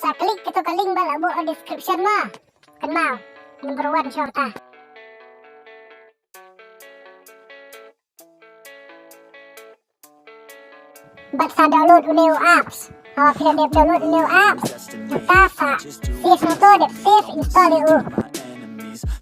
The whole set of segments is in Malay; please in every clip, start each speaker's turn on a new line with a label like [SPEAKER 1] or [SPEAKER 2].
[SPEAKER 1] Sa klik ketuk ke link bala buat description mah. Kenal number 1 syurga. Basta download new apps. Apabila dia download new apps, kita sa save na to, save install you.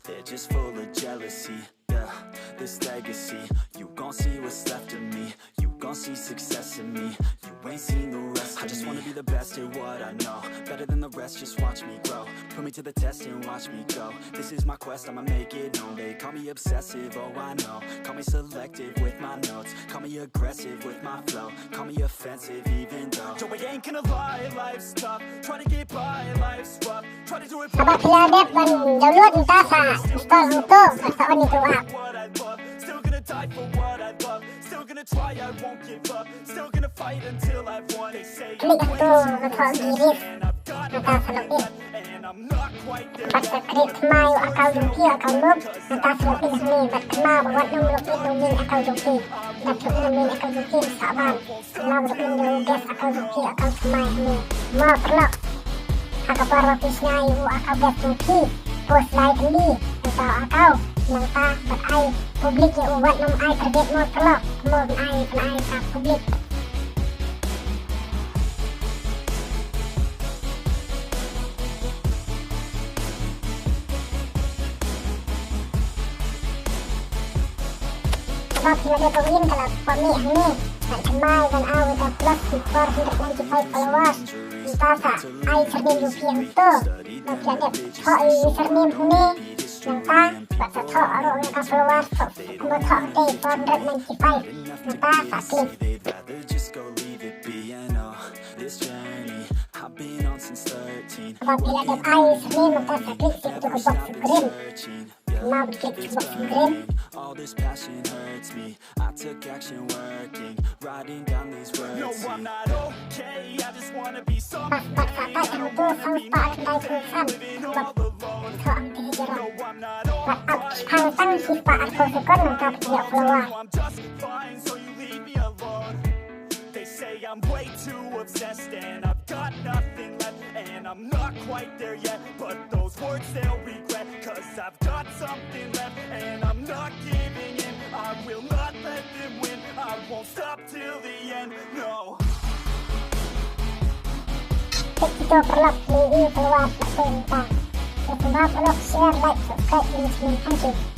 [SPEAKER 2] They're just full of jealousy, yeah. This legacy, you gon' see what's left of me. You gon' see success in me. You ain't seen the rest of me. I just wanna be the best at what I know, better than the rest, just watch me grow. Put me to the test and watch me go. This is my quest, I'ma make it known. They call me obsessive, oh I know. Call me selective with my notes. Call me aggressive with my flow. Call me offensive even though Joe, I ain't gonna lie, life's tough. Try to get by, life's rough. Try to do it
[SPEAKER 1] Apabila dia download entah sa install untuk basta on itu app.
[SPEAKER 2] Still gonna die for what I love. Still gonna try, I won't give up. Still gonna fight until I've won. They say
[SPEAKER 1] Klik itu untuk diri entah sa lebih. Basta create my account Juki, account noob entah sa lebih ni. Basta buat nombor login account Juki. Dapat login account Juki saban. Nombor login guest account Juki, account my ni. Mau perlu kabar pisnya ibu akau guest Juki. Post like ni untuk akau yang tak berai publik yang buat nom ai terget mau perlu mau ai tak publik. Sebab bila dia kawin kalau pemik ni tak cemai dan awet dan plus 495 followers entah tak ai sername Juki yang tu nak dia thok sername ni yang tak baca thok arok yang ka followers thok kuma thok day 495 entah tak klik sebab bila dia ai sername entah tak klik situ ke box green mau klik box green.
[SPEAKER 2] All this passion hurts me. I took action working, writing down these words. No, I'm not okay. I just wanna be someone. Living all alone. No, I'm not I'm just fine, so you leave me alone. They say I'm way too obsessed and I've got nothing left. And I'm not quite there yet, but those words they'll regret. Cause I've got something left and I'm not giving in. I will not let them win. I won't stop till the end, no.
[SPEAKER 1] Klik itu perlu pilih keluar perintah. Sebab perlu share, like, subscribe, dan thank you.